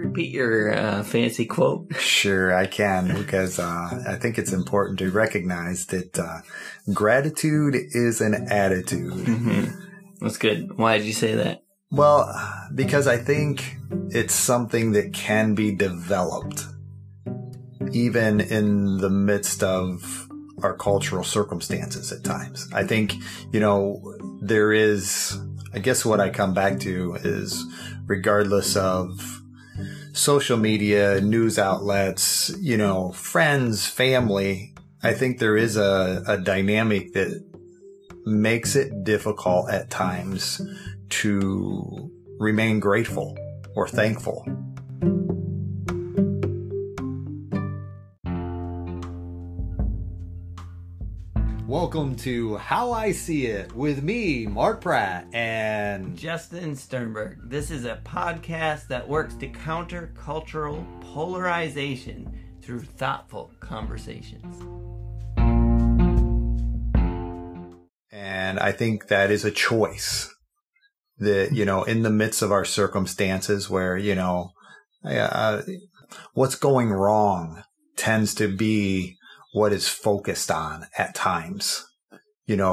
repeat your fancy quote? Sure, I can, because I think it's important to recognize that gratitude is an attitude. Mm-hmm. That's good. Why did you say that? Well, because I think it's something that can be developed, even in the midst of our cultural circumstances at times. I think, there is, I guess what I come back to is, regardless of social media, news outlets, friends, family, I think there is a dynamic that makes it difficult at times to remain grateful or thankful. Welcome to How I See It with me, Mark Pratt, and Justin Sternberg. This is a podcast that works to counter cultural polarization through thoughtful conversations. And I think that is a choice that, in the midst of our circumstances where, what's going wrong tends to be what is focused on at times,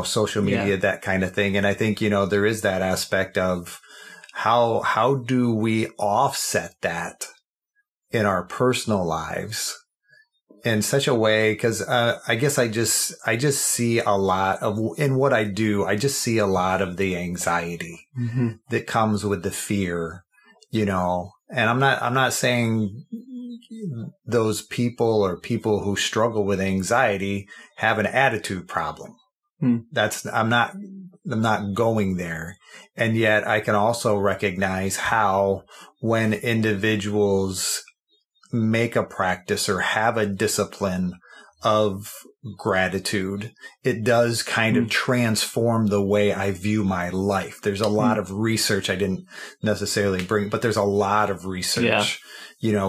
social media, that kind of thing. And I think, there is that aspect of how do we offset that in our personal lives in such a way? Because I guess I just see a lot of, in what I do, I just see a lot of the anxiety that comes with the fear, and I'm not saying those people or people who struggle with anxiety have an attitude problem. I'm not going there. And yet I can also recognize how when individuals make a practice or have a discipline of gratitude, it does kind of transform the way I view my life. There's a lot of research I didn't necessarily bring, but there's a lot of research,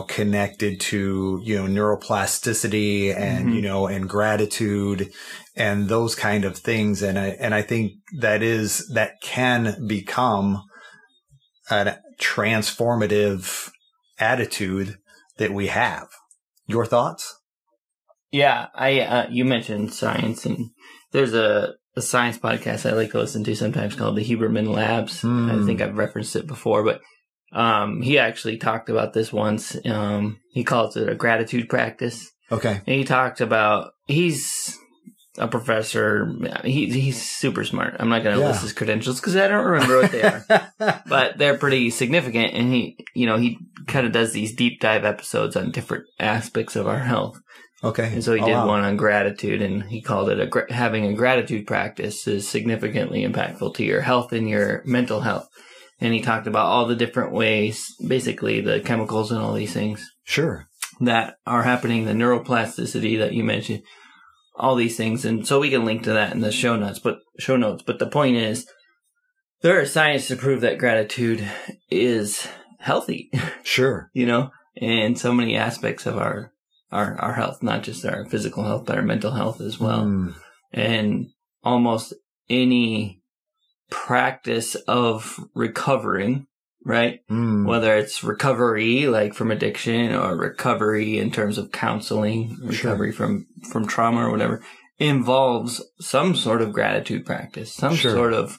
connected to, neuroplasticity and, and gratitude and those kind of things. And I think that can become a transformative attitude that we have. Your thoughts? Yeah, you mentioned science, and there's a science podcast I like to listen to sometimes called the Huberman Labs. I think I've referenced it before, but he actually talked about this once. He calls it a gratitude practice. Okay. And he talked about, he's a professor. He's super smart. I'm not going to list his credentials because I don't remember what they are, but they're pretty significant. And he kind of does these deep dive episodes on different aspects of our health. Okay. And so he did one on gratitude, and he called it having a gratitude practice is significantly impactful to your health and your mental health. And he talked about all the different ways, basically the chemicals and all these things. Sure. That are happening, the neuroplasticity that you mentioned, all these things. And so we can link to that in the show notes. But the point is, there is science to prove that gratitude is healthy. Sure. In so many aspects of our health, not just our physical health, but our mental health as well. And almost any practice of recovering, right? Whether it's recovery, like from addiction, or recovery in terms of counseling, recovery from trauma or whatever, involves some sort of gratitude practice, some sort of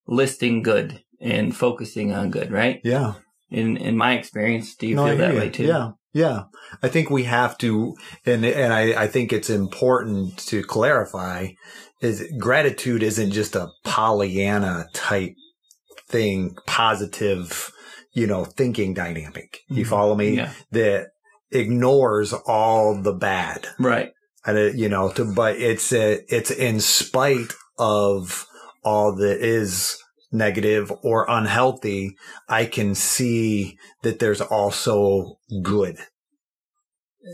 listing good and focusing on good, right? Yeah. In my experience, do you feel that way too? Yeah. I think we have to, and I think it's important to clarify, is gratitude isn't just a Pollyanna type thing, positive, thinking dynamic. You follow me? Yeah. That ignores all the bad. Right. And, but it's in spite of all that is negative or unhealthy, I can see that there's also good.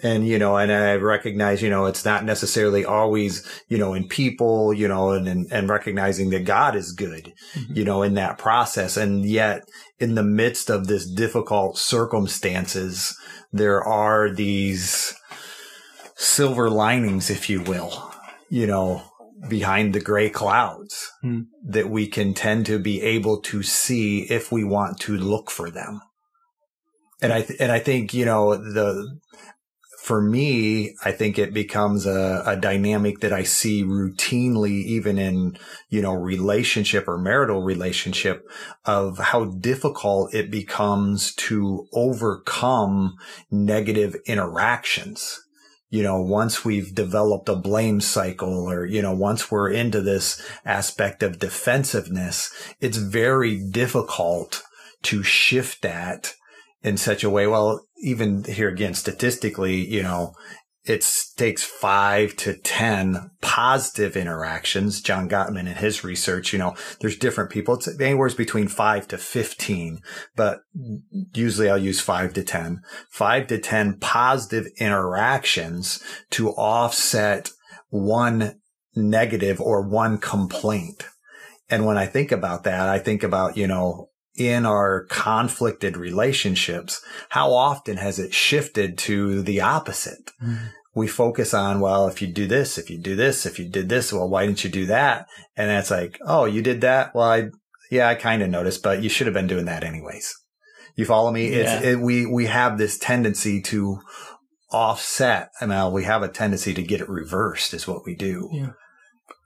And, and I recognize, it's not necessarily always, in people, and recognizing that God is good, in that process. And yet in the midst of this difficult circumstances, there are these silver linings, if you will, behind the gray clouds that we can tend to be able to see if we want to look for them. And I think, for me, I think it becomes a dynamic that I see routinely, even in, relationship or marital relationship, of how difficult it becomes to overcome negative interactions. Once we've developed a blame cycle, or, once we're into this aspect of defensiveness, it's very difficult to shift that in such a way. Well, even here again, statistically, it takes 5 to 10 positive interactions. John Gottman in his research, there's different people. It's anywhere between 5 to 15, but usually I'll use 5 to 10. 5 to 10 positive interactions to offset one negative or one complaint. And when I think about that, I think about, in our conflicted relationships, how often has it shifted to the opposite? Mm-hmm. We focus on, well, if you do this, if you do this, if you did this, well, why didn't you do that? And that's like, oh, you did that? Well, I kind of noticed, but you should have been doing that anyways. You follow me? Yeah. We have this tendency to offset. We have a tendency to get it reversed is what we do. Yeah.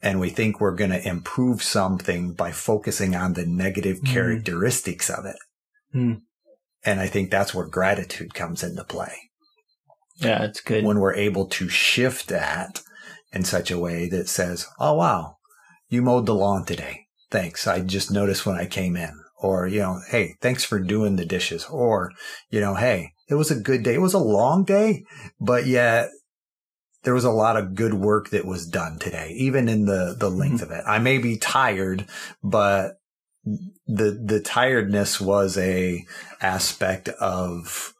And we think we're going to improve something by focusing on the negative characteristics of it. Mm. And I think that's where gratitude comes into play. Yeah, it's good. When we're able to shift that in such a way that says, oh, wow, you mowed the lawn today. Thanks. I just noticed when I came in. Or, hey, thanks for doing the dishes. Or, hey, it was a good day. It was a long day, but yet there was a lot of good work that was done today, even in the length of it. I may be tired, but the tiredness was a aspect of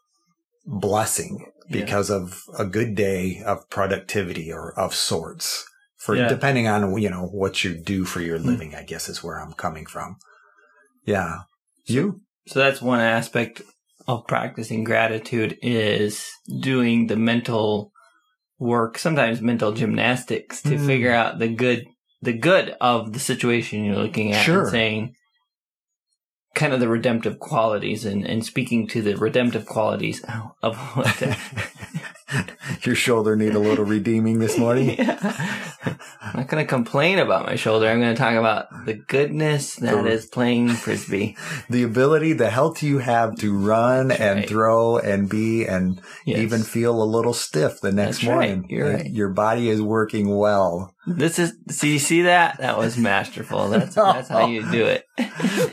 blessing because of a good day of productivity or of sorts. Depending on, what you do for your living, I guess is where I'm coming from. Yeah. You? So that's one aspect of practicing gratitude, is doing the mental work, sometimes mental gymnastics, to figure out the good of the situation you're looking at, and saying kind of the redemptive qualities and speaking to the redemptive qualities of what your shoulder need a little redeeming this morning. Yeah. I'm not going to complain about my shoulder. I'm going to talk about the goodness that is playing Frisbee. The ability, the health you have to run and throw and be and even feel a little stiff the next morning. Right. You're right. Your body is working well. You see that? That was masterful. That's how you do it.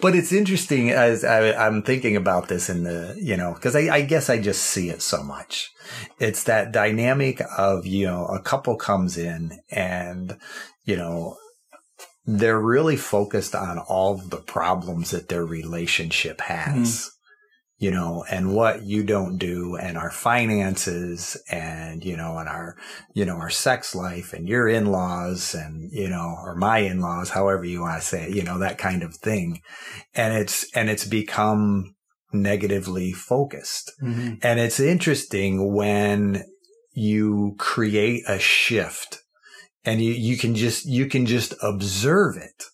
But it's interesting as I'm thinking about this in the, because I guess I just see it so much. It's that dynamic of, a couple comes in and, they're really focused on all of the problems that their relationship has, and what you don't do, and our finances, and, and our sex life, and your in-laws, and, or my in-laws, however you want to say it, that kind of thing. And it's become negatively focused. Mm-hmm. And it's interesting when you create a shift and you can just observe it.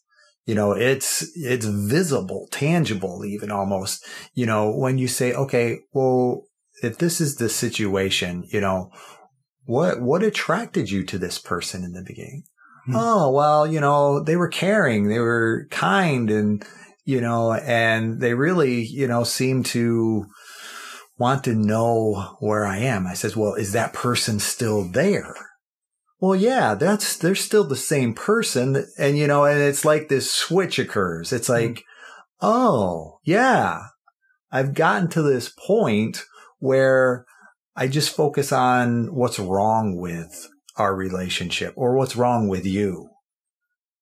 It's visible, tangible, even almost, when you say, okay, well, if this is the situation, what attracted you to this person in the beginning? Mm-hmm. Oh, well, they were caring, they were kind, and, and they really, seem to want to know where I am. I says, well, is that person still there? Well, yeah, they're still the same person. And, and it's like this switch occurs. It's like, oh, yeah, I've gotten to this point where I just focus on what's wrong with our relationship or what's wrong with you,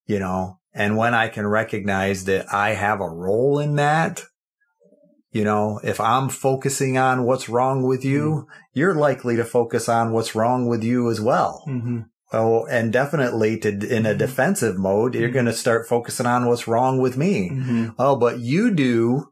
and when I can recognize that I have a role in that, if I'm focusing on what's wrong with you, you're likely to focus on what's wrong with you as well. Mm-hmm. Oh, and definitely in a defensive mode, you're going to start focusing on what's wrong with me. Mm-hmm. Oh, but you do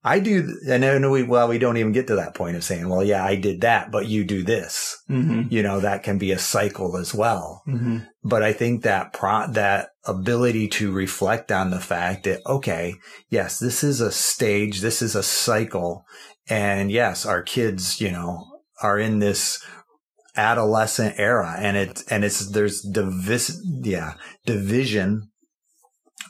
I do, and then we don't even get to that point of saying, well, yeah, I did that, but you do this. Mm-hmm. That can be a cycle as well. Mm-hmm. But I think that that ability to reflect on the fact that, okay, yes, this is a stage, this is a cycle. And yes, our kids, are in this adolescent era, and there's division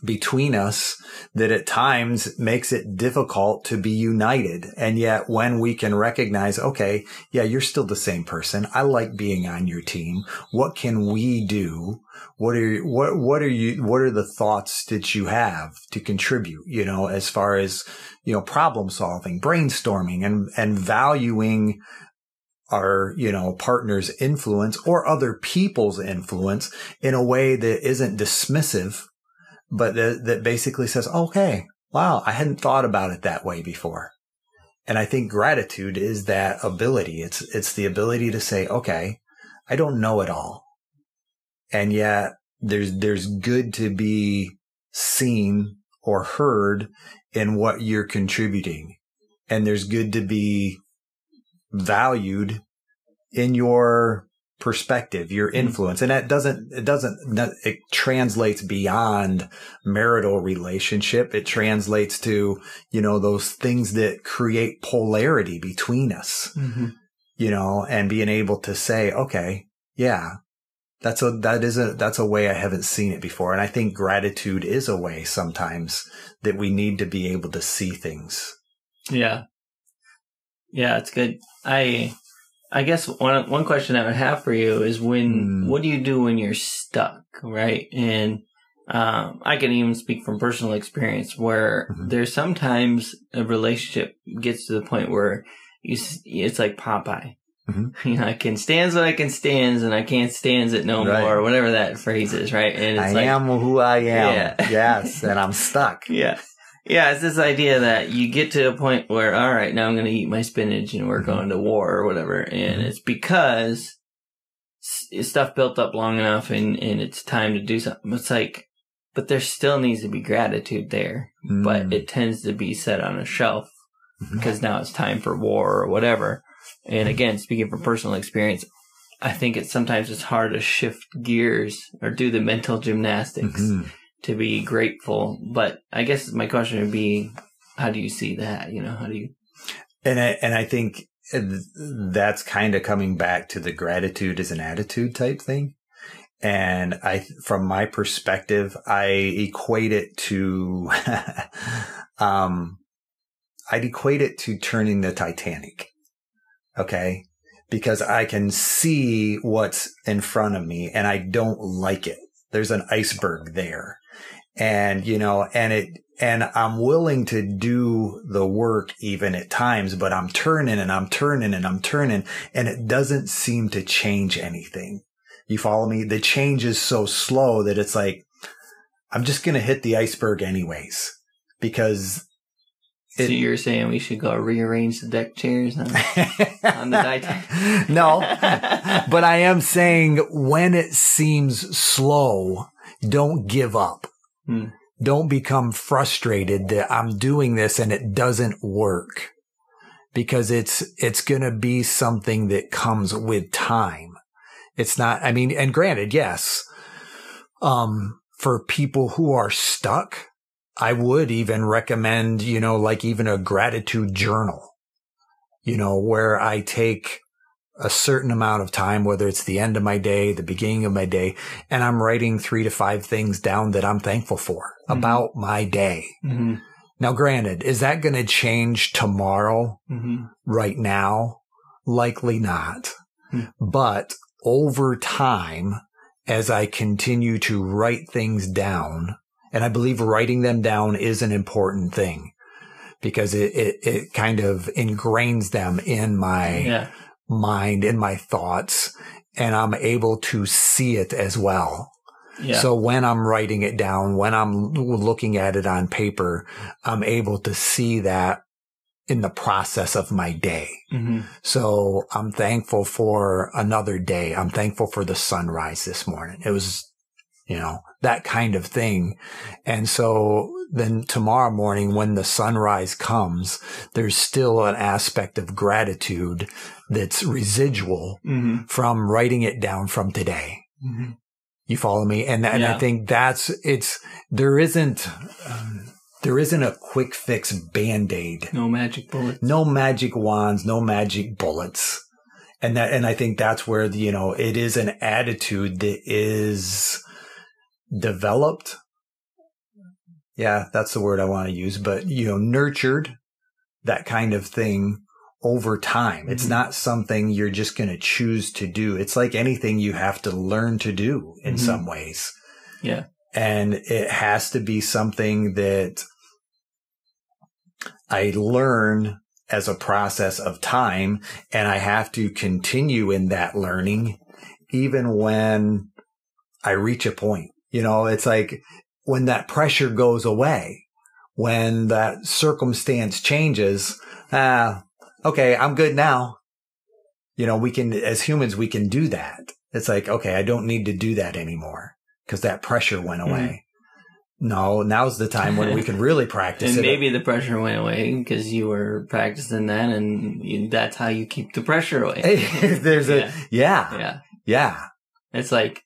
between us that at times makes it difficult to be united. And yet when we can recognize, okay, yeah, you're still the same person. I like being on your team. What can we do? What are the thoughts that you have to contribute, as far as, problem solving, brainstorming, and valuing our, partner's influence or other people's influence in a way that isn't dismissive, but that basically says, okay, wow, I hadn't thought about it that way before. And I think gratitude is that ability. It's the ability to say, okay, I don't know it all. And yet there's good to be seen or heard in what you're contributing. And there's good to be valued in your perspective, your influence. And it translates beyond marital relationship. It translates to, those things that create polarity between us, and being able to say, okay, yeah, that's a way I haven't seen it before. And I think gratitude is a way sometimes that we need to be able to see things. Yeah. Yeah, it's good. I guess one question I would have for you is what do you do when you're stuck, right? And I can even speak from personal experience where there's sometimes a relationship gets to the point where it's like Popeye. Mm-hmm. I can stands what I can stands and I can't stands it no more, or whatever that phrase is, right? And it's I am who I am. Yeah. Yes, and I'm stuck. Yeah. Yeah, it's this idea that you get to a point where, all right, now I'm going to eat my spinach and we're going to war or whatever. And it's because stuff built up long enough and it's time to do something. It's like, but there still needs to be gratitude there. But it tends to be set on a shelf because now it's time for war or whatever. And again, speaking from personal experience, I think sometimes it's hard to shift gears or do the mental gymnastics to be grateful. But I guess my question would be, how do you see that? How do you? And I think that's kind of coming back to the gratitude as an attitude type thing. And from my perspective, I equate it to, turning the Titanic. Okay. Because I can see what's in front of me and I don't like it. There's an iceberg there. And, and I'm willing to do the work even at times, but I'm turning and I'm turning and I'm turning and it doesn't seem to change anything. You follow me? The change is so slow that it's like, I'm just going to hit the iceberg anyways, because so you're saying we should go rearrange the deck chairs on the Titanic? No, but I am saying when it seems slow, don't give up. Don't become frustrated that I'm doing this and it doesn't work, because it's going to be something that comes with time. It's not, and granted, yes, for people who are stuck, I would even recommend, even a gratitude journal, where I take a certain amount of time, whether it's the end of my day, the beginning of my day, and I'm writing 3 to 5 things down that I'm thankful for about my day. Now, granted, is that going to change tomorrow? Right now? Likely not. But over time, as I continue to write things down, and I believe writing them down is an important thing because it kind of ingrains them in my mind, in my thoughts, and I'm able to see it as well. Yeah. So when I'm writing it down, when I'm looking at it on paper, I'm able to see that in the process of my day. So I'm thankful for another day. I'm thankful for the sunrise this morning. It was, that kind of thing. And so then tomorrow morning when the sunrise comes, there's still an aspect of gratitude that's residual from writing it down from today. You follow me? And I think there isn't a quick fix Band-Aid. No magic bullets. No magic wands, no magic bullets. And I think that's where, it is an attitude that is developed. Yeah, that's the word I want to use, but, nurtured, that kind of thing over time. It's not something you're just going to choose to do. It's like anything you have to learn to do in some ways. Yeah. And it has to be something that I learn as a process of time, and I have to continue in that learning even when I reach a point. It's like when that pressure goes away, when that circumstance changes, okay, I'm good now. We can, as humans, we can do that. It's like, okay, I don't need to do that anymore because that pressure went away. No, now's the time when we can really practice and it. Maybe the pressure went away because you were practicing that, and that's how you keep the pressure away. There's Yeah. It's like,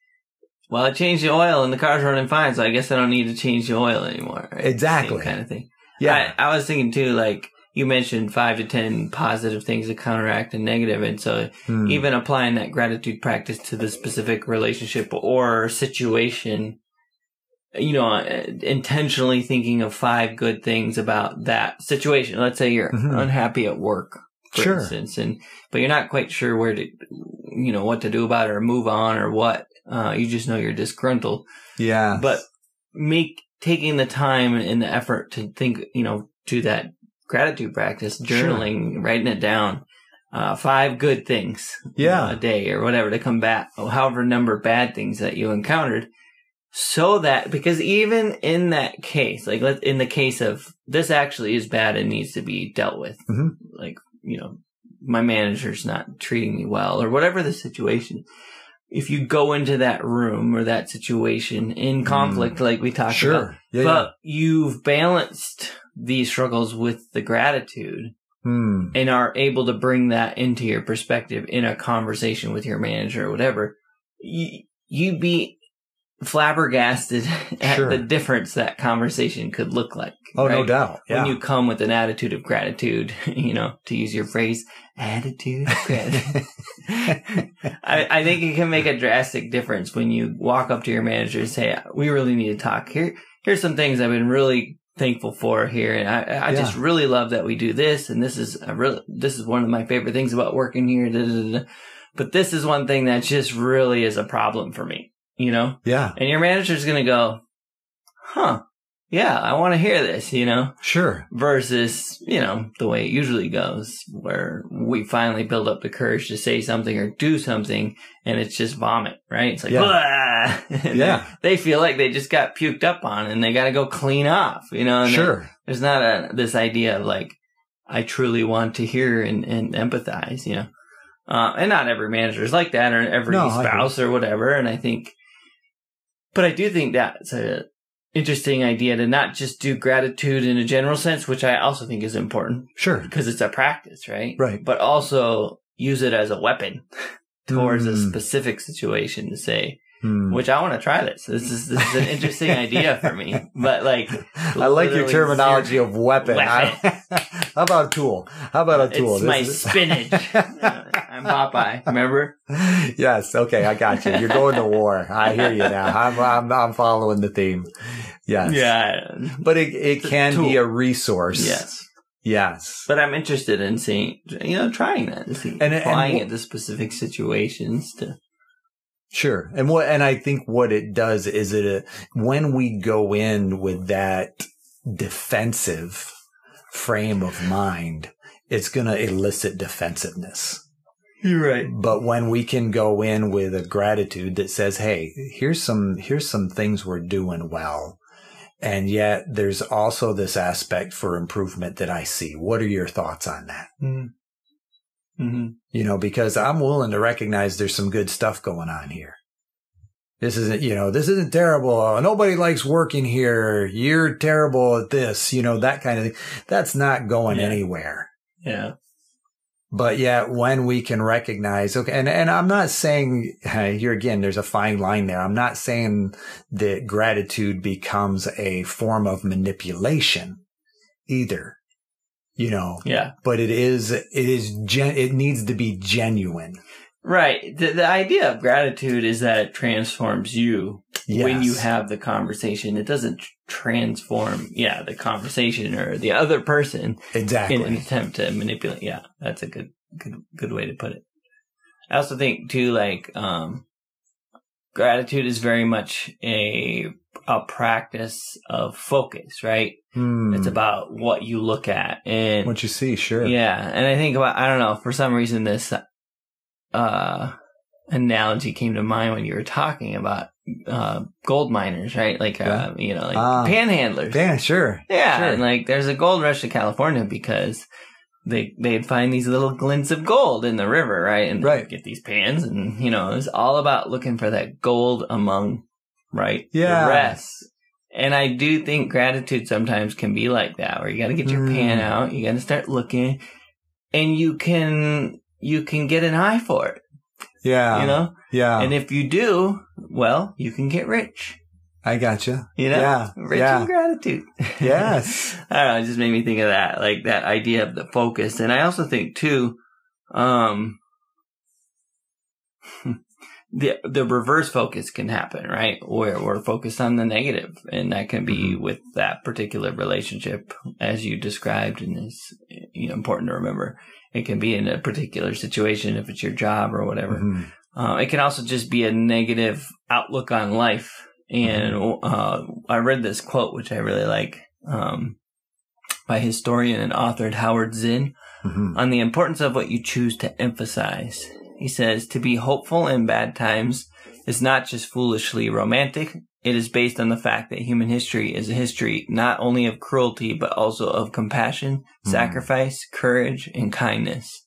well, I changed the oil and the car's running fine, so I guess I don't need to change the oil anymore. Right? Exactly. Same kind of thing. Yeah. I was thinking too, like, you mentioned 5 to 10 positive things to counteract a negative. And so even applying that gratitude practice to the specific relationship or situation, intentionally thinking of 5 good things about that situation. Let's say you're unhappy at work, for instance, but you're not quite sure where to, what to do about it or move on or what. You just know you're disgruntled. Yeah. But taking the time and the effort to think, do that gratitude practice, journaling, writing it down, 5 good things a day or whatever to combat however number of bad things that you encountered. So that, because even in that case, like in the case of this actually is bad and needs to be dealt with, like, my manager's not treating me well or whatever the situation. If you go into that room or that situation in conflict, like we talked about, but you've balanced these struggles with the gratitude and are able to bring that into your perspective in a conversation with your manager or whatever, you'd be flabbergasted at the difference that conversation could look like. Oh, right? No doubt. Yeah. When you come with an attitude of gratitude, to use your phrase, attitude of gratitude. I think it can make a drastic difference when you walk up to your manager and say, we really need to talk. Here's some things I've been really thankful for here. And I just really love that we do this. And this is one of my favorite things about working here. Da, da, da. But this is one thing that just really is a problem for me. Yeah. And your manager's going to go, yeah, I want to hear this, Sure. Versus, the way it usually goes, where we finally build up the courage to say something or do something, and it's just vomit, right? It's like, they feel like they just got puked up on and they got to go clean off, and there's not this idea of like, I truly want to hear and empathize, and not every manager is like that or every spouse or whatever. And but I do think that's a interesting idea to not just do gratitude in a general sense, which I also think is important. Sure. Because it's a practice, right? Right. But also use it as a weapon towards a specific situation to say, which I want to try this. This is an interesting idea for me. But I like your terminology of weapon. How about a tool? It's my spinach. I'm Popeye. Remember? Yes. Okay. I got you. You're going to war. I hear you now. I'm following the theme. Yes. Yeah. But it can be a resource. Yes. Yes. But I'm interested in seeing, trying that. Applying it to specific situations to. Sure. And I think what it does is when we go in with that defensive frame of mind, it's going to elicit defensiveness. You're right. But when we can go in with a gratitude that says, hey, here's some things we're doing well. And yet there's also this aspect for improvement that I see. What are your thoughts on that? Because I'm willing to recognize there's some good stuff going on here. this isn't terrible. Nobody likes working here. You're terrible at this, that kind of thing. That's not going anywhere. Yeah. But yet when we can recognize, okay, and I'm not saying here again, there's a fine line there. I'm not saying that gratitude becomes a form of manipulation either, Yeah. but it needs to be genuine. Right. The idea of gratitude is that it transforms you when you have the conversation. It doesn't transform, the conversation or the other person exactly in an attempt to manipulate. Yeah, that's a good way to put it. I also think too, like, gratitude is very much a practice of focus, right? It's about what you look at and what you see. Sure. Yeah. And I think about, I don't know, for some reason this analogy came to mind when you were talking about gold miners, right? Like panhandlers. Yeah, sure. Yeah, sure. And like there's a gold rush to California because they'd find these little glints of gold in the river, right? And get these pans, and it's all about looking for that gold among the rest. And I do think gratitude sometimes can be like that, where you got to get your pan out, you got to start looking, and you can get an eye for it. Yeah. Yeah. And if you do, well, you can get rich. I gotcha. Rich in gratitude. Yes. I don't know. It just made me think of that, like that idea of the focus. And I also think too, the reverse focus can happen, right? Where we're focused on the negative, and that can be with that particular relationship, as you described, and it's important to remember. It can be in a particular situation if it's your job or whatever. It can also just be a negative outlook on life. And I read this quote, which I really like, by historian and author Howard Zinn, on the importance of what you choose to emphasize. He says, to be hopeful in bad times is not just foolishly romantic. It is based on the fact that human history is a history not only of cruelty, but also of compassion, sacrifice, courage, and kindness.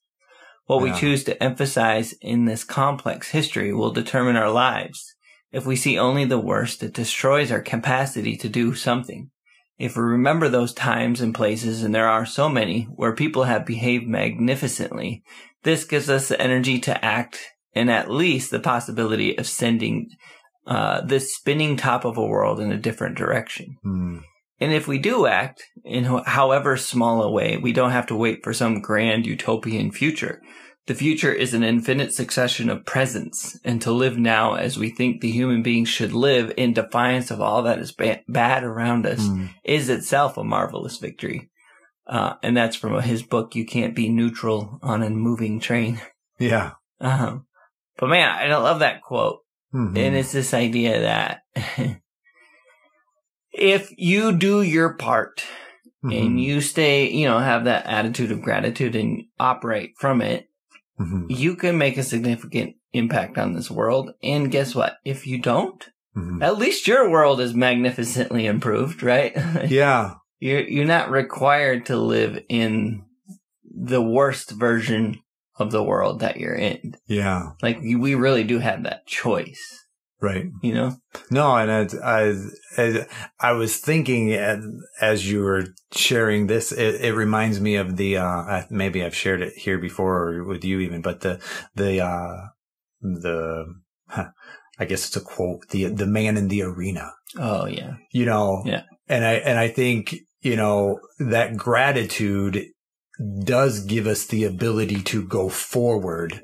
What we choose to emphasize in this complex history will determine our lives. If we see only the worst, it destroys our capacity to do something. If we remember those times and places, and there are so many, where people have behaved magnificently, this gives us the energy to act, and at least the possibility of sending this spinning top of a world in a different direction. And if we do act in however small a way, we don't have to wait for some grand utopian future. The future is an infinite succession of presents, and to live now as we think the human beings should live in defiance of all that is bad around us is itself a marvelous victory. And that's from his book, You Can't Be Neutral on a Moving Train. Yeah. But man, I love that quote. And it's this idea that if you do your part and you stay, have that attitude of gratitude and operate from it, you can make a significant impact on this world. And guess what? If you don't, at least your world is magnificently improved, right? Yeah. You're not required to live in the worst version of the world that you're in. Yeah. Like, we really do have that choice. Right. No, and I was thinking as you were sharing this, it reminds me of the, maybe I've shared it here before or with you even, but I guess it's a quote, the man in the arena. Oh yeah. Yeah. And I think, that gratitude does give us the ability to go forward,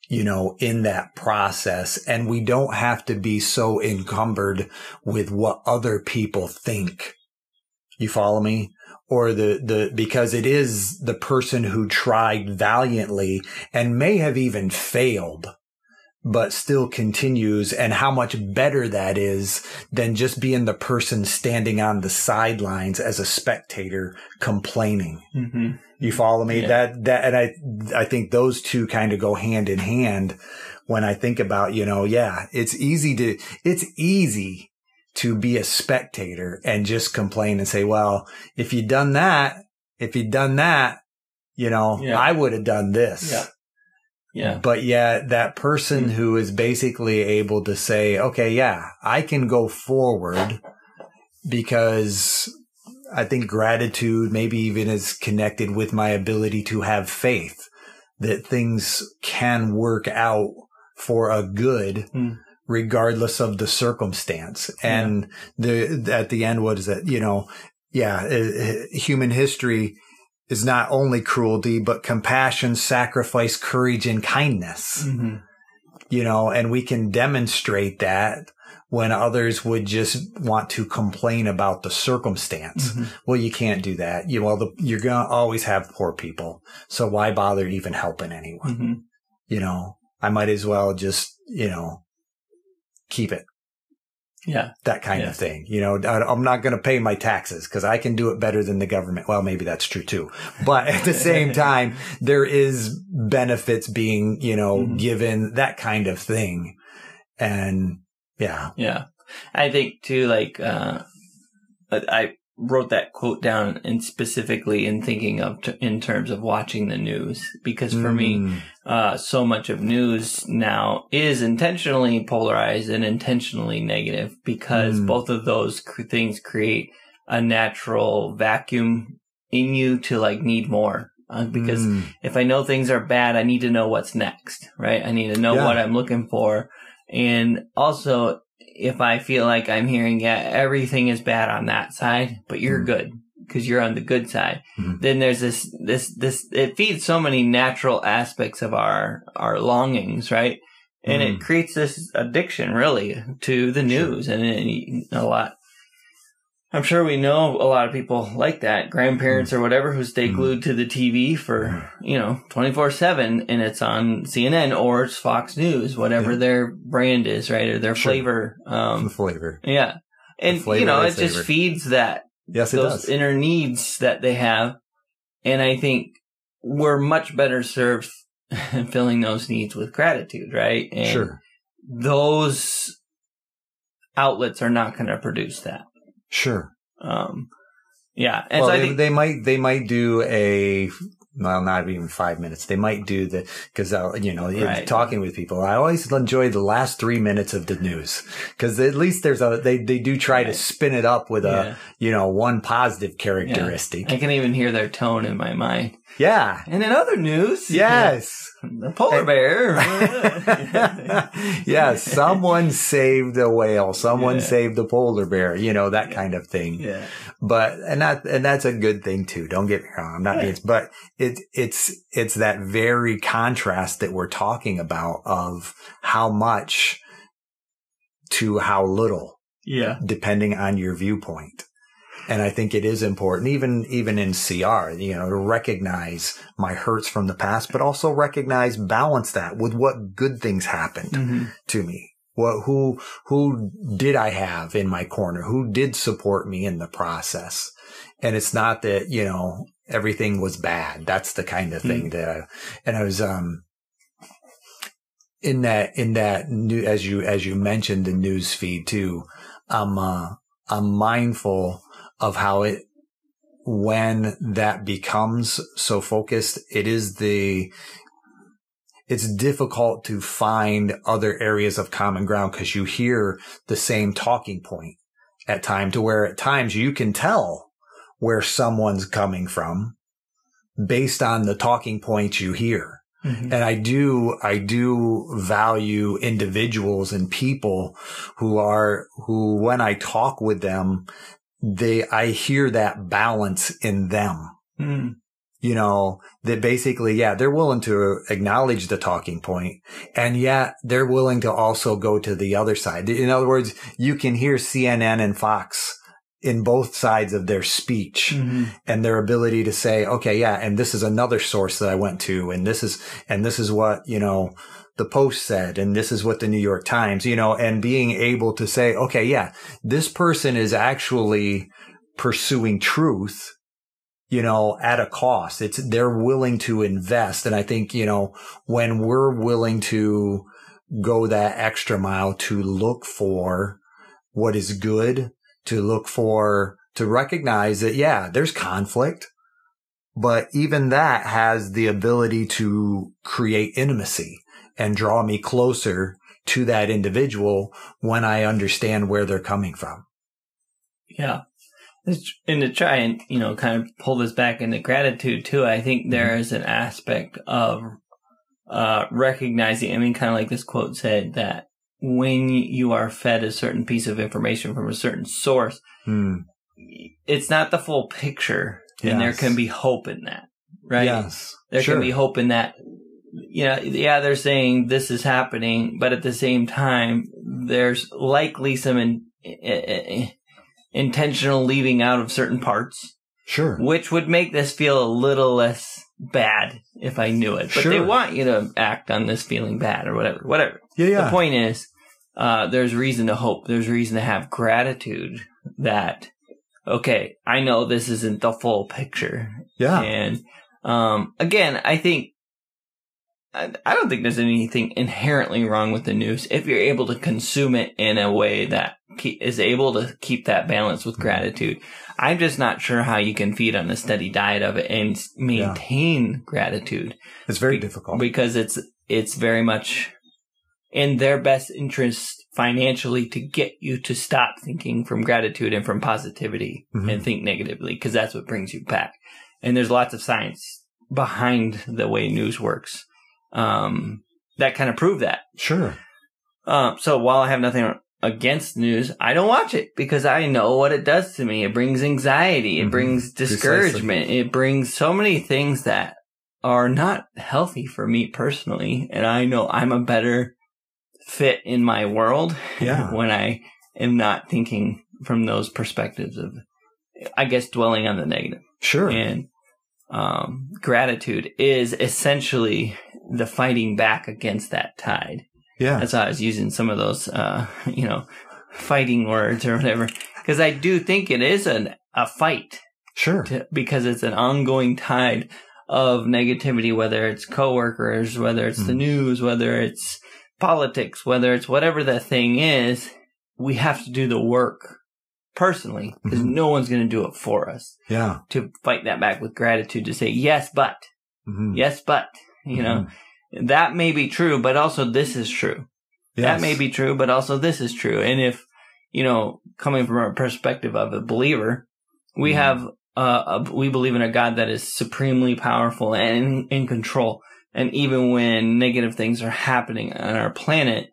in that process. And we don't have to be so encumbered with what other people think. You follow me? Or because it is the person who tried valiantly and may have even failed, but still continues, and how much better that is than just being the person standing on the sidelines as a spectator complaining. Mm-hmm. You follow me? Yeah. And I think those two kind of go hand in hand when I think about, it's easy to be a spectator and just complain and say, well, if you'd done that, I would have done this. Yeah. Yeah. But yet that person who is basically able to say, okay, yeah, I can go forward because I think gratitude maybe even is connected with my ability to have faith that things can work out for a good regardless of the circumstance. And at the end, what is it? Human history is not only cruelty, but compassion, sacrifice, courage, and kindness. And we can demonstrate that when others would just want to complain about the circumstance. Well, you can't do that. You're going to always have poor people. So why bother even helping anyone? I might as well just, keep it. Yeah. That kind of thing. I'm not going to pay my taxes because I can do it better than the government. Well, maybe that's true too. But at the same time, there is benefits being, given, that kind of thing. And yeah. Yeah. I think too, I wrote that quote down and specifically in thinking of in terms of watching the news, because for me, so much of news now is intentionally polarized and intentionally negative, because both of those things create a natural vacuum in you to need more. Because if I know things are bad, I need to know what's next, right? I need to know what I'm looking for. And also, if I feel like I'm hearing, everything is bad on that side, but you're good because you're on the good side, then there's this, it feeds so many natural aspects of our longings, right? And it creates this addiction really to the news and a lot. I'm sure we know a lot of people like that, grandparents or whatever, who stay glued to the TV for, 24/7, and it's on CNN or it's Fox News, whatever their brand is, right? Or their flavor. The flavor. Yeah. And, it just feeds that. Yes, those inner needs that they have. And I think we're much better served filling those needs with gratitude, right? And those outlets are not going to produce that. Sure. Yeah. And well, so I think they might do not even 5 minutes. They might do because talking with people, I always enjoy the last 3 minutes of the news, because at least they do try to spin it up with one positive characteristic. Yeah. I can even hear their tone in my mind. Yeah. And in other news, the polar bear. Yes, someone saved a whale. Someone saved the polar bear. That kind of thing. Yeah. But and that's a good thing too. Don't get me wrong. I'm not being, but it's that very contrast that we're talking about of how much to how little. Yeah. Depending on your viewpoint. And I think it is important, even in CR, to recognize my hurts from the past, but also balance that with what good things happened to me. Who did I have in my corner? Who did support me in the process? And it's not that, everything was bad. That's the kind of thing that I was, in that new, as you mentioned, the news feed too. I'm mindful of how when that becomes so focused, it's difficult to find other areas of common ground, because you hear the same talking point at times, to where at times you can tell where someone's coming from based on the talking points you hear. And I do value individuals and people who when I talk with them, I hear that balance in them. That basically, they're willing to acknowledge the talking point, and yet they're willing to also go to the other side. In other words, you can hear CNN and Fox in both sides of their speech and their ability to say, okay, and this is another source that I went to, and this is what, the Post said, and this is what the New York Times, and being able to say, okay, this person is actually pursuing truth, at a cost. They're willing to invest. And I think, when we're willing to go that extra mile to look for what is good, to recognize that, there's conflict. But even that has the ability to create intimacy and draw me closer to that individual when I understand where they're coming from. Yeah. And to try and, kind of pull this back into gratitude too, I think there is an aspect of recognizing, kind of like this quote said, that when you are fed a certain piece of information from a certain source, it's not the full picture. Yes. And there can be hope in that, right? Yes. There can be hope in that. They're saying this is happening, but at the same time, there's likely some intentional leaving out of certain parts. Sure. Which would make this feel a little less bad if I knew it. But they want you to act on this feeling bad or whatever. Yeah. The point is, there's reason to hope. There's reason to have gratitude that, okay, I know this isn't the full picture. Yeah. And, again, I don't think there's anything inherently wrong with the news if you're able to consume it in a way that is able to keep that balance with gratitude. I'm just not sure how you can feed on a steady diet of it and maintain gratitude. It's very difficult. Because it's very much in their best interest financially to get you to stop thinking from gratitude and from positivity and think negatively, because that's what brings you back. And there's lots of science behind the way news works that kind of prove that. Sure. So while I have nothing against news, I don't watch it because I know what it does to me. It brings anxiety. It brings discouragement. Precisely. It brings so many things that are not healthy for me personally. And I know I'm a better fit in my world when I am not thinking from those perspectives of, I guess, dwelling on the negative. Sure. And gratitude is essentially the fighting back against that tide. Yeah. That's why I was using some of those, fighting words or whatever, because I do think it is a fight. Sure. Because it's an ongoing tide of negativity, whether it's coworkers, whether it's the news, whether it's politics, whether it's whatever the thing is, we have to do the work personally because no one's going to do it for us. Yeah. To fight that back with gratitude, to say, yes, but, that may be true, but also this is true. Yes. That may be true, but also this is true. And if, coming from a perspective of a believer, we have, we believe in a God that is supremely powerful and in control. And even when negative things are happening on our planet,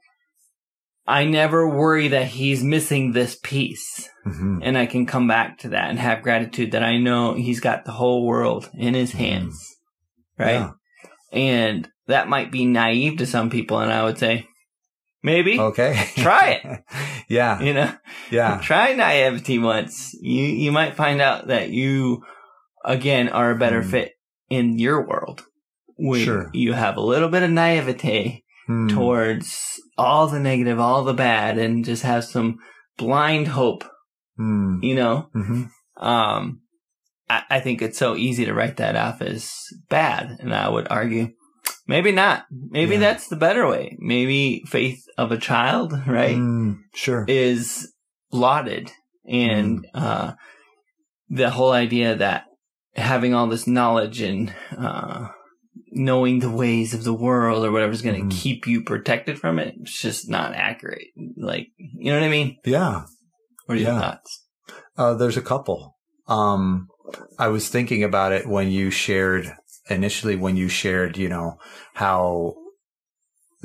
I never worry that he's missing this piece. And I can come back to that and have gratitude that I know he's got the whole world in his hands. Right? Yeah. And that might be naive to some people. And I would say, maybe. Okay. Try it. Yeah. Yeah. Try naivety once. You might find out that you, again, are a better fit in your world. Where you have a little bit of naivete towards all the negative, all the bad, and just have some blind hope, I think it's so easy to write that off as bad. And I would argue, maybe not. Maybe that's the better way. Maybe faith of a child, right? Is lauded. And the whole idea that having all this knowledge and knowing the ways of the world or whatever is going to keep you protected from it, it's just not accurate. Like, you know what I mean? Yeah. What are your thoughts? There's a couple. I was thinking about it when you shared, how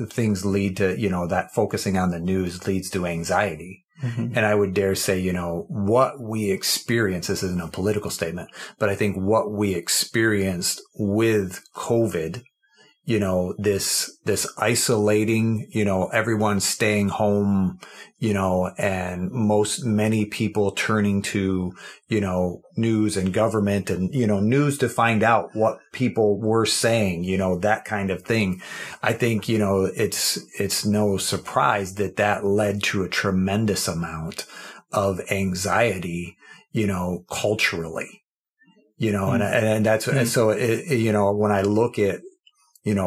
things lead to, that focusing on the news leads to anxiety. And I would dare say, what we experience, this isn't a political statement, but I think what we experienced with COVID, this isolating, everyone staying home, and many people turning to, news and government and, news to find out what people were saying, that kind of thing. I think, it's no surprise that led to a tremendous amount of anxiety, culturally, and that's, and so, when I look at,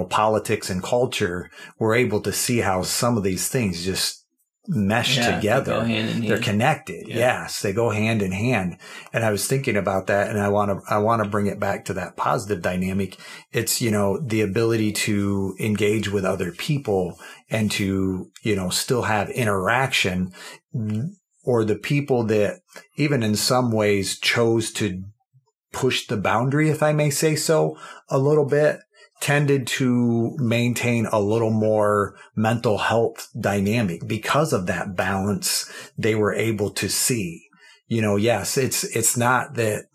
politics and culture, we're able to see how some of these things just mesh together. They go hand in hand. They're connected. Yeah. Yes, they go hand in hand. And I was thinking about that, and I want to bring it back to that positive dynamic. It's, the ability to engage with other people and to, still have interaction, or the people that even in some ways chose to push the boundary, if I may say so, a little bit, tended to maintain a little more mental health dynamic because of that balance they were able to see. Yes, it's not that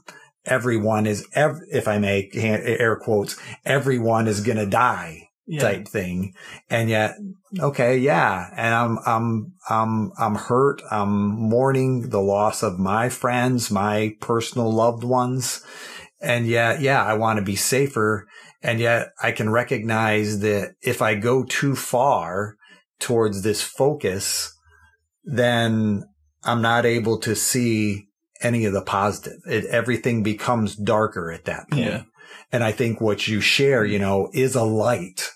everyone is, if I may air quotes, everyone is going to die type thing. And yet, okay, yeah. And I'm hurt. I'm mourning the loss of my friends, my personal loved ones. And yet, I want to be safer. And yet I can recognize that if I go too far towards this focus, then I'm not able to see any of the positive. Everything becomes darker at that point. Yeah. And I think what you share, is a light.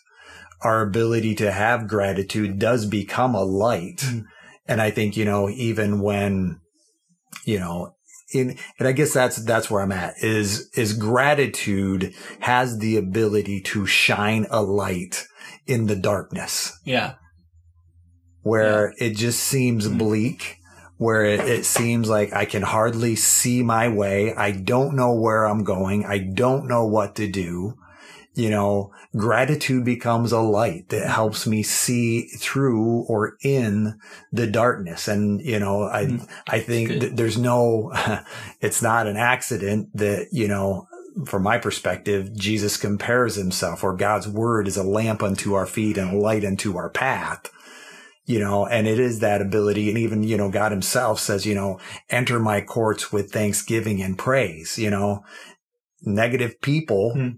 Our ability to have gratitude does become a light. Mm-hmm. And I think, even when, and I guess that's where I'm at is gratitude has the ability to shine a light in the darkness. Yeah. Where it just seems bleak, where it seems like I can hardly see my way. I don't know where I'm going. I don't know what to do. Gratitude becomes a light that helps me see through or in the darkness. And, I think there's it's not an accident that, from my perspective, Jesus compares himself, or God's word is a lamp unto our feet and a light unto our path. And it is that ability. And even, God himself says, enter my courts with thanksgiving and praise. Negative people,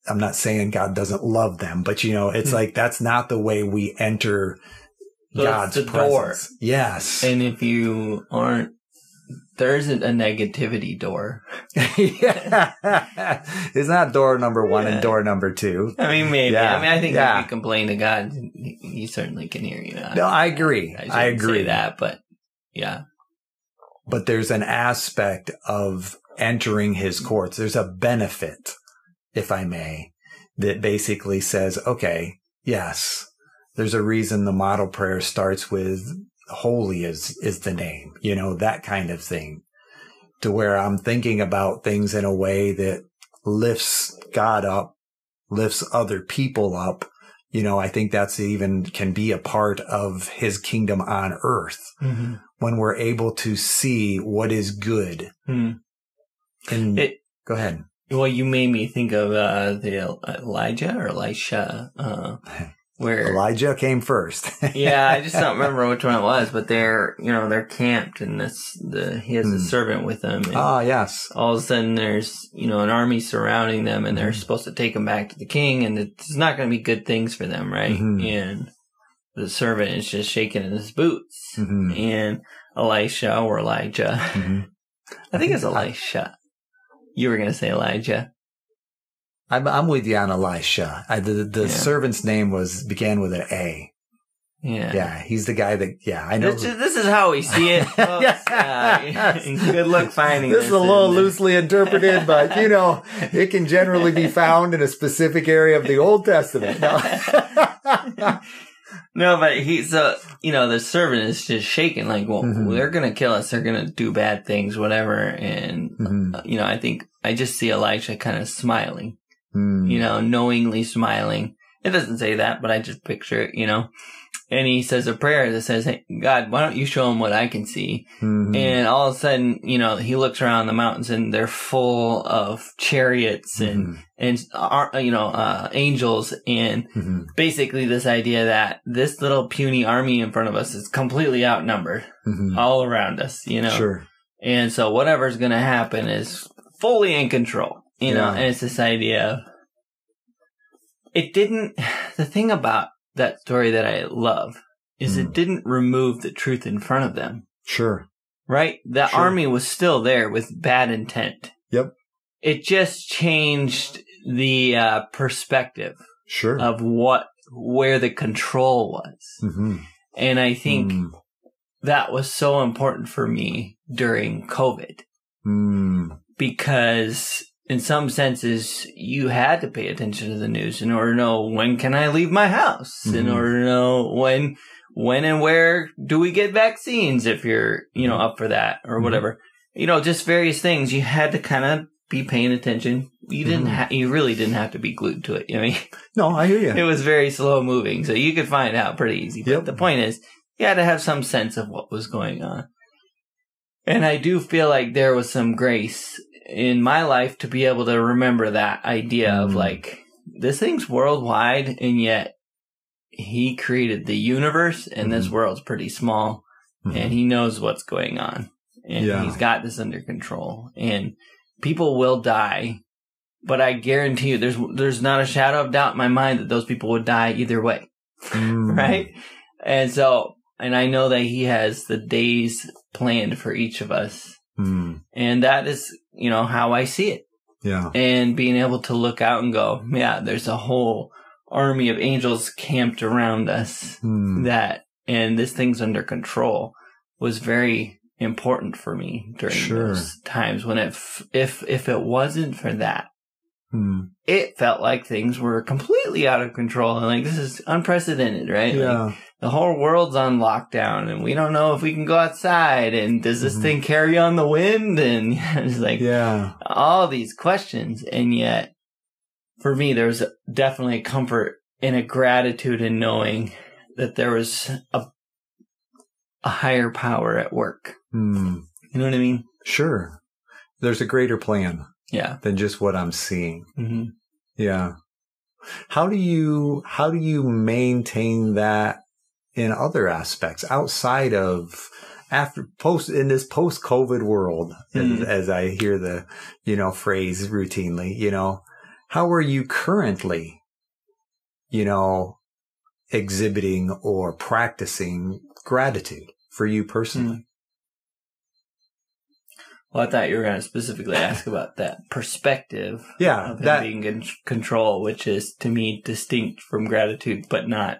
I'm not saying God doesn't love them, but it's like, that's not the way we enter God's presence. Door. Yes. And if you aren't, there isn't a negativity door. It's not door number one and door number two. I mean, maybe. Yeah. I think if you complain to God, he certainly can hear you. No, I agree. I agree. Say that, but yeah. But there's an aspect of entering his courts. There's a benefit, if I may, that basically says, okay, yes, there's a reason the model prayer starts with holy is the name, that kind of thing, to where I'm thinking about things in a way that lifts God up, lifts other people up. I think that's even can be a part of his kingdom on earth when we're able to see what is good. And go ahead. Well, you made me think of the Elijah or Elisha, where Elijah came first. Yeah, I just don't remember which one it was, but they're camped, and he has a servant with him. Yes. All of a sudden, there's an army surrounding them, and they're supposed to take him back to the king, and it's not going to be good things for them, right? And the servant is just shaking in his boots, and Elisha or Elijah, I think it's Elisha. You were going to say Elijah. I'm with you on Elisha. The servant's name began with an A. Yeah. Yeah. He's the guy that, I know. This is how we see it. Good luck finding this. This is a little loosely interpreted, but it can generally be found in a specific area of the Old Testament. No, but the servant is just shaking like, well, they're going to kill us. They're going to do bad things, whatever. And, I think I just see Elisha kind of smiling, knowingly smiling. It doesn't say that, but I just picture it, And he says a prayer that says, hey, God, why don't you show him what I can see? And all of a sudden, he looks around the mountains and they're full of chariots and angels. And basically this idea that this little puny army in front of us is completely outnumbered all around us, Sure. And so whatever's going to happen is fully in control, and it's this idea of the thing about that story that I love is it didn't remove the truth in front of them. Sure. Right? The army was still there with bad intent. Yep. It just changed the perspective of where the control was. And I think that was so important for me during COVID. Because in some senses, you had to pay attention to the news in order to know when can I leave my house, in order to know when and where do we get vaccines if you're, up for that or whatever. Just various things. You had to kind of be paying attention. You really didn't have to be glued to it. No, I hear you. It was very slow moving, so you could find out pretty easy. But the point is, you had to have some sense of what was going on. And I do feel like there was some grace in my life to be able to remember that idea of like, this thing's worldwide, and yet he created the universe, and this world's pretty small, and he knows what's going on, and he's got this under control, and people will die, but I guarantee you there's not a shadow of doubt in my mind that those people would die either way, right? And so, and I know that he has the days planned for each of us, and that is, how I see it. Yeah. And being able to look out and go, yeah, there's a whole army of angels camped around us and this thing's under control was very important for me during those times when if it wasn't for that, it felt like things were completely out of control and like, this is unprecedented, right? Yeah. Like, the whole world's on lockdown and we don't know if we can go outside, and does this thing carry on the wind? And it's like all these questions. And yet for me, there was definitely a comfort and a gratitude in knowing that there was a higher power at work. You know what I mean? Sure. There's a greater plan than just what I'm seeing. Yeah. How do you maintain that in other aspects outside of in this post-COVID world, as I hear the, phrase routinely, how are you currently, exhibiting or practicing gratitude for you personally? Well, I thought you were going to specifically ask about that perspective of him being in control, which is, to me, distinct from gratitude, but not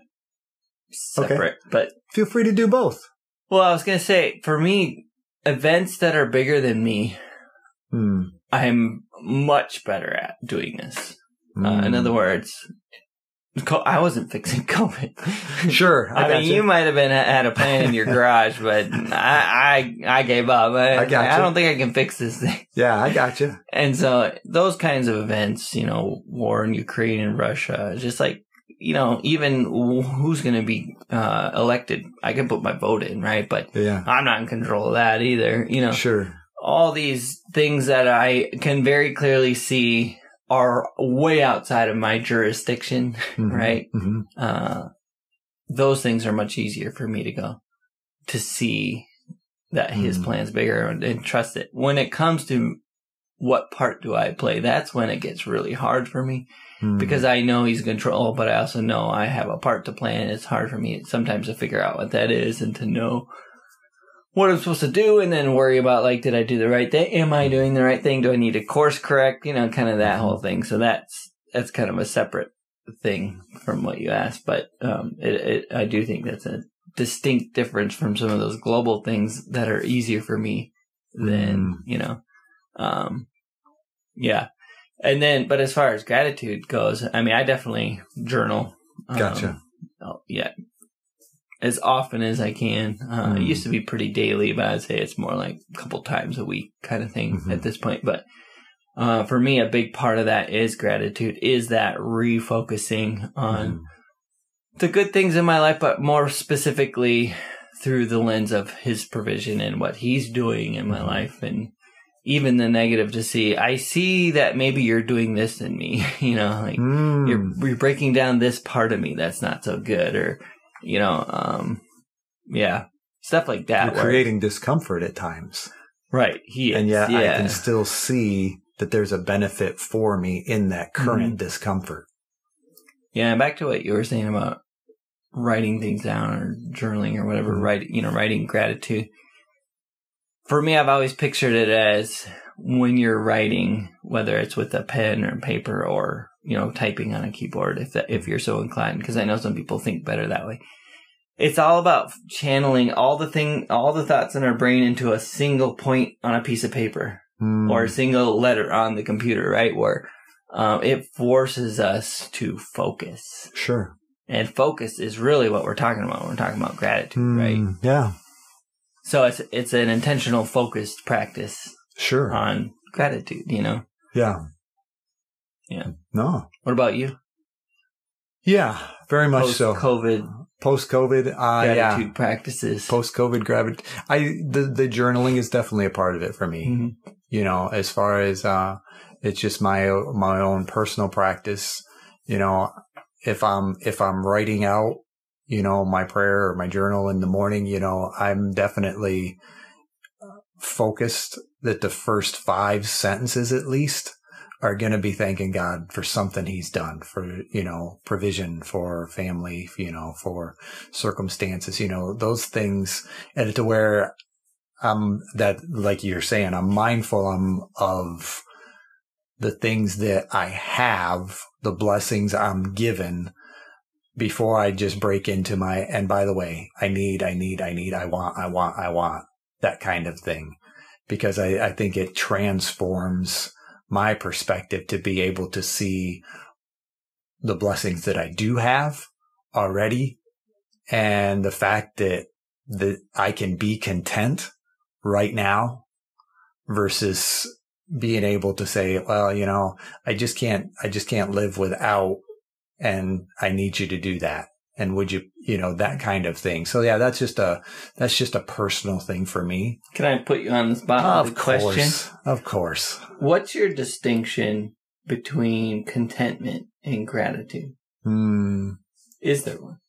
separate. Okay. But feel free to do both. Well, I was going to say, for me, events that are bigger than me, I'm much better at doing this. In other words, I wasn't fixing COVID. Sure. I mean, you might have had a plan in your garage, but I gave up. I don't think I can fix this thing. Yeah, I got you. And so those kinds of events, war in Ukraine and Russia, just like, even who's going to be elected, I can put my vote in, right? But I'm not in control of that either. Sure. All these things that I can very clearly see are way outside of my jurisdiction, right? Those things are much easier for me to see that his plan's bigger and trust it. When it comes to what part do I play, that's when it gets really hard for me. Because I know he's in control, but I also know I have a part to play, and it's hard for me sometimes to figure out what that is and to know what I'm supposed to do, and then worry about, like, did I do the right thing? Am I doing the right thing? Do I need to course correct? Kind of that whole thing. So that's kind of a separate thing from what you asked, but I do think that's a distinct difference from some of those global things that are easier for me than, And then, but as far as gratitude goes, I mean, I definitely journal. Gotcha. As often as I can. It used to be pretty daily, but I'd say it's more like a couple times a week kind of thing at this point. But for me, a big part of that is gratitude, is that refocusing on the good things in my life, but more specifically through the lens of his provision and what he's doing in my life. And even the negative, to see, I see that maybe you're doing this in me, you're breaking down this part of me that's not so good, or, stuff like that. You're creating discomfort at times. Right. And yet I can still see that there's a benefit for me in that current discomfort. Yeah. And back to what you were saying about writing things down or journaling or whatever, writing gratitude. For me, I've always pictured it as when you're writing, whether it's with a pen or paper or, typing on a keyboard, if you're so inclined, because I know some people think better that way. It's all about channeling all the thoughts in our brain into a single point on a piece of paper or a single letter on the computer, right? Where it forces us to focus. Sure. And focus is really what we're talking about when we're talking about gratitude, right? Yeah. So it's an intentional focused practice. Sure. On gratitude, Yeah. Yeah. No. What about you? Yeah, very much so. Post-COVID, gratitude practices. Post-COVID gratitude. The journaling is definitely a part of it for me. Mm-hmm. As far as it's just my own personal practice. If I'm writing out, my prayer or my journal in the morning, I'm definitely focused that the first 5 sentences at least are going to be thanking God for something he's done, for, provision, for family, for circumstances, those things. And to where that, like you're saying, I'm mindful of the things that I have, the blessings I'm given, before I just break into and by the way, I want, that kind of thing. Because I think it transforms my perspective to be able to see the blessings that I do have already, and the fact that I can be content right now versus being able to say, well, I just can't live without, and I need you to do that. And would you, that kind of thing. So yeah, that's just a personal thing for me. Can I put you on the spot with a question? Of course. What's your distinction between contentment and gratitude? Is there one?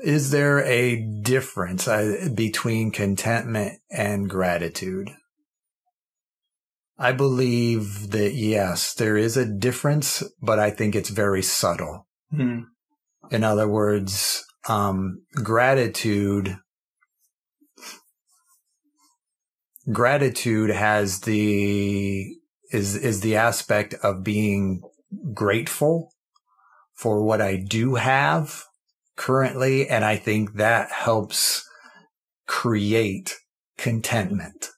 Is there a difference between contentment and gratitude? I believe that, yes, there is a difference, but I think it's very subtle. In other words, gratitude has is the aspect of being grateful for what I do have currently. And I think that helps create contentment.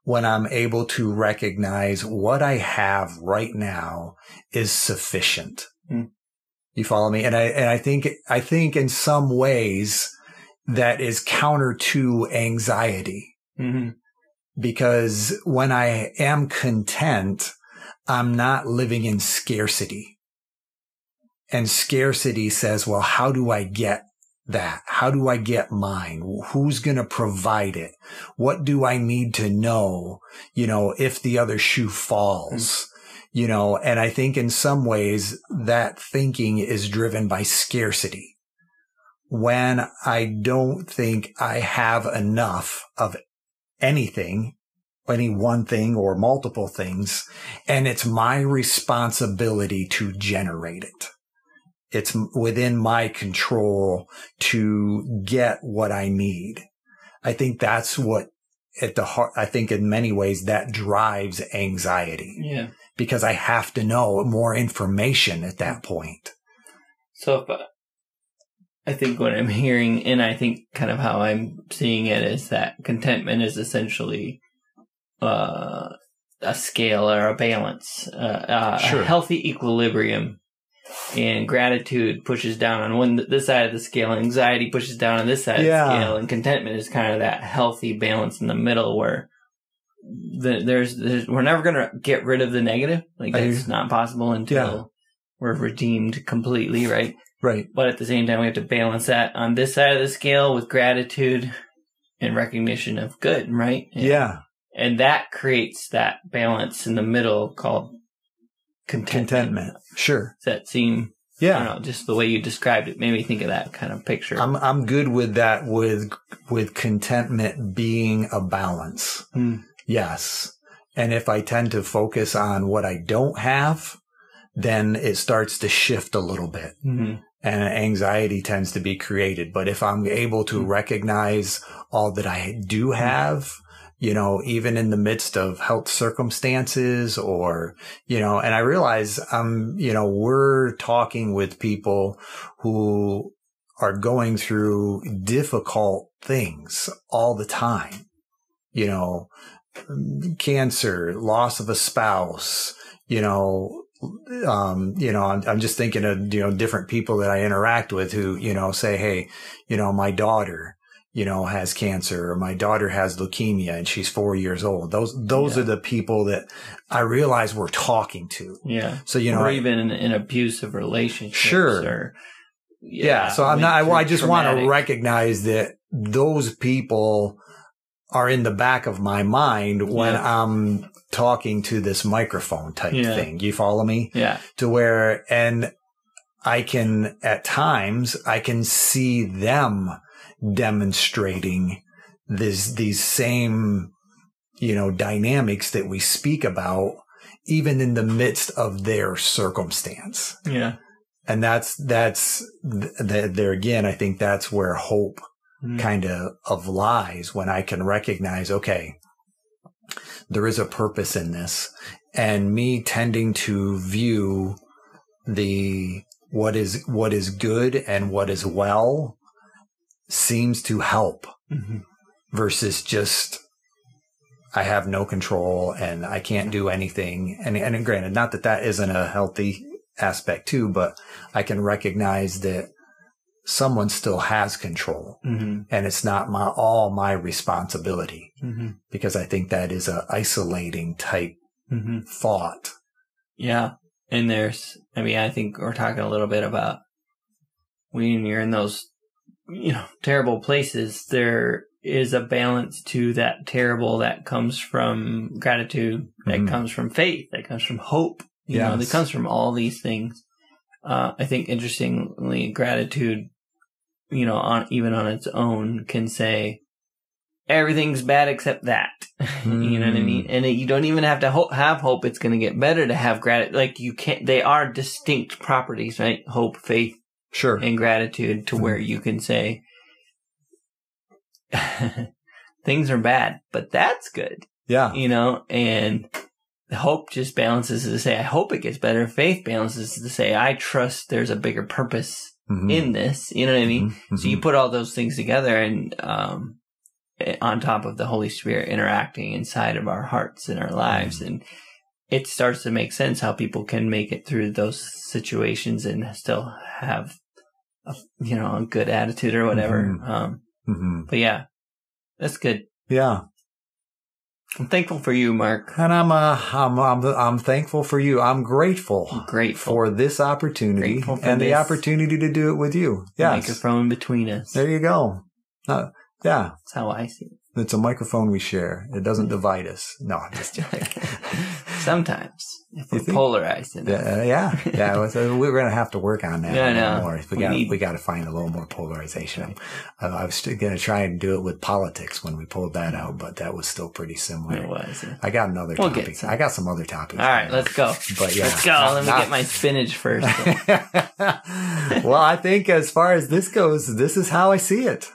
When I'm able to recognize what I have right now is sufficient. You follow me? And I think in some ways that is counter to anxiety. Because when I am content, I'm not living in scarcity. And scarcity says, well, how do I get that? How do I get mine? Who's going to provide it? What do I need to know, if the other shoe falls, and I think in some ways that thinking is driven by scarcity. When I don't think I have enough of anything, any one thing or multiple things, and it's my responsibility to generate it. It's within my control to get what I need. I think that's what at the heart, I think in many ways that drives anxiety. Yeah. Because I have to know more information at that point. So I think what I'm hearing, and I think kind of how I'm seeing it, is that contentment is essentially a scale or a balance, a healthy equilibrium. And gratitude pushes down on this side of the scale, and anxiety pushes down on this side of the scale, and contentment is kind of that healthy balance in the middle where we're never going to get rid of the negative. Like, that's not possible until we're redeemed completely, right? Right. But at the same time, we have to balance that on this side of the scale with gratitude and recognition of good, right? And that creates that balance in the middle called contentment. Sure. Does that seem, I don't know, just the way you described it made me think of that kind of picture. I'm good with that, with contentment being a balance. Yes. And if I tend to focus on what I don't have, then it starts to shift a little bit. And anxiety tends to be created. But if I'm able to recognize all that I do have, even in the midst of health circumstances or, and I realize, we're talking with people who are going through difficult things all the time, cancer, loss of a spouse, I'm just thinking of, different people that I interact with who, say, hey, my daughter, has cancer, or my daughter has leukemia and she's 4 years old. Those are the people that I realize we're talking to. Yeah. So, or even in abusive relationships. Sure. Or, So I just want to recognize that those people are in the back of my mind when I'm talking to this microphone type thing. You follow me? Yeah. To where, and at times I can see them demonstrating these same, dynamics that we speak about, even in the midst of their circumstance. Yeah. And that's there again, I think that's where hope kind of lies, when I can recognize, okay, there is a purpose in this, and me tending to view what is good and what is well seems to help versus just, I have no control and I can't do anything. And granted, not that isn't a healthy aspect too, but I can recognize that someone still has control and it's not all my responsibility, because I think that is a isolating type thought. Yeah. And I think we're talking a little bit about when you're in those, terrible places, there is a balance to that terrible that comes from gratitude, that comes from faith, that comes from hope, that comes from all these things. I think interestingly, gratitude, even on its own, can say everything's bad except that. You know what I mean? And you don't even have to have hope it's going to get better to have gratitude. Like, you can't. They are distinct properties, right? Hope, faith, sure, and gratitude, to where you can say things are bad, but that's good. Yeah, and hope just balances to say, I hope it gets better. Faith balances to say, I trust there's a bigger purpose in this. You know what I mean? So you put all those things together, and on top of the Holy Spirit interacting inside of our hearts and our lives, and it starts to make sense how people can make it through those situations and still have a good attitude or whatever. But yeah, that's good. Yeah. I'm thankful for you, Mark. And I'm thankful for you. I'm grateful for this opportunity and the opportunity to do it with you. Yes. Microphone between us. There you go. Yeah. That's how I see it. It's a microphone we share. It doesn't divide us. No, I'm just joking. Sometimes, if we're polarized enough. Yeah. So we're going to have to work on that a little more. We got to find a little more polarization. I was going to try and do it with politics when we pulled that out, but that was still pretty similar. It was. Yeah. I got another topic. I got some other topics. All right, let's go. But yeah, let's go. Let me get my spinach first. Well, I think as far as this goes, this is how I see it.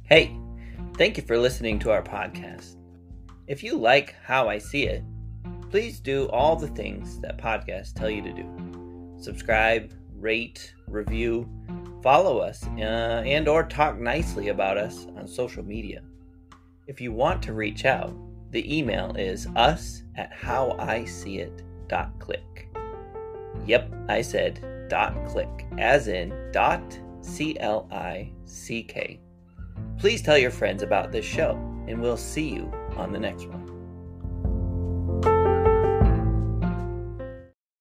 Hey, thank you for listening to our podcast. If you like how I see it, please do all the things that podcasts tell you to do. Subscribe, rate, review, follow us, and or talk nicely about us on social media. If you want to reach out, the email is us@howiseeit.click. Yep, I said .click, as in .click. Please tell your friends about this show, and we'll see you on the next one.